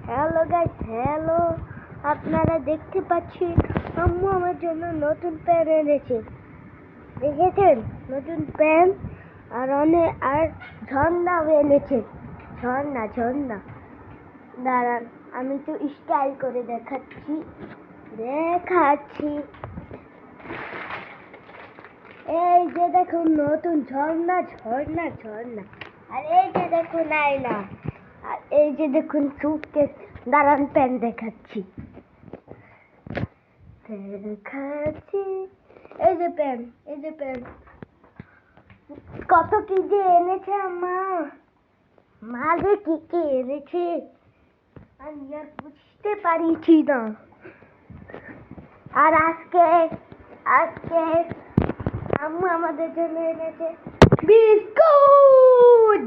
Hello guys, hello. আপনারা দেখতে পাচ্ছেন আম্মু আমার জন্য নতুন প্যান এনেছে। দেখেছেন নতুন প্যান? আর ঝর্ণাও এনেছে। ঝর্ণা দাঁড়ান, আমি তো স্টাইল করে দেখাচ্ছি। এই যে দেখুন নতুন ঝর্ণা। আর এই যে দেখুন আয়না। আর এই যে দেখুন সুটকেস। দাঁড়ান প্যান দেখাচ্ছি। এই যে প্যান। কত কি যে এনেছে আম্মা। মা যে কি এনেছে আমি আর বুঝতে পারিছি না। আর আজকে আম্মু আমাদের জন্য এনেছে বিস্কুট।